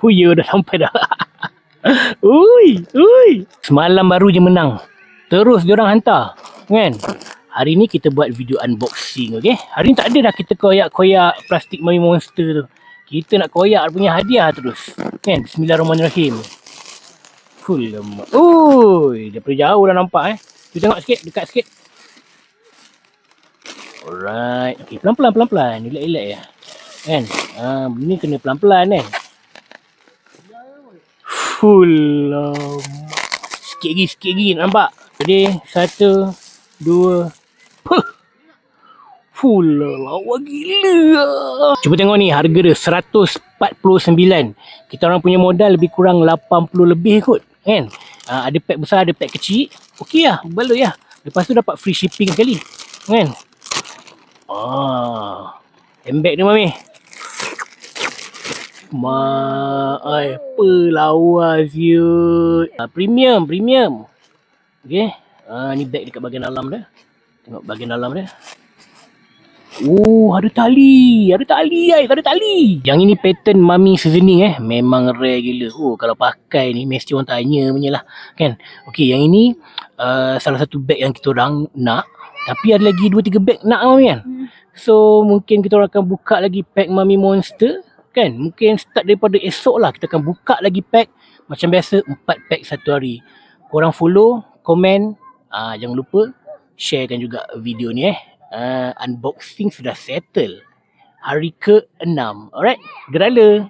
Huya dah sampai dah. Ui. Semalam baru je menang. Terus diorang hantar. Kan? Hari ni kita buat video unboxing, okay? Hari ni tak ada dah kita koyak-koyak plastik Mami Monster tu. Kita nak koyak punya hadiah terus. Kan? Bismillahirrahmanirrahim. Full lemak. Ui, daripada jauh dah nampak Tu tengok sikit, dekat sikit. Alright. Okay, pelan-pelan. Relax-relax ya. Kan? Ni kena pelan-pelan kan? Full sikit lagi nampak. Jadi 1 2 full lawa gila. Cuba tengok ni harga dia 149. Kita orang punya modal lebih kurang 80 lebih kot kan. Ada pack besar, ada pack kecil. Okey lah, baloi lah. Lepas tu dapat free shipping sekali kan. Handbag dia Mami. Apa lawa siut. Premium. Okey. Ni bag dekat bahagian dalam dia. Tengok bahagian dalam dia. Ada tali. Yang ini pattern Mami seasoning memang rare gila. Kalau pakai ni mesti orang tanya punya lah kan. Okey, yang ini salah satu bag yang kita orang nak. Tapi ada lagi 2-3 bag nak Mami kan. So mungkin kita orang akan buka lagi pack Mami Monster kan. Mungkin start daripada esok lah kita akan buka lagi pack. Macam biasa 4 pack satu hari. Korang follow, komen, jangan lupa sharekan juga video ni unboxing sudah settle hari ke-6. Alright, gerala.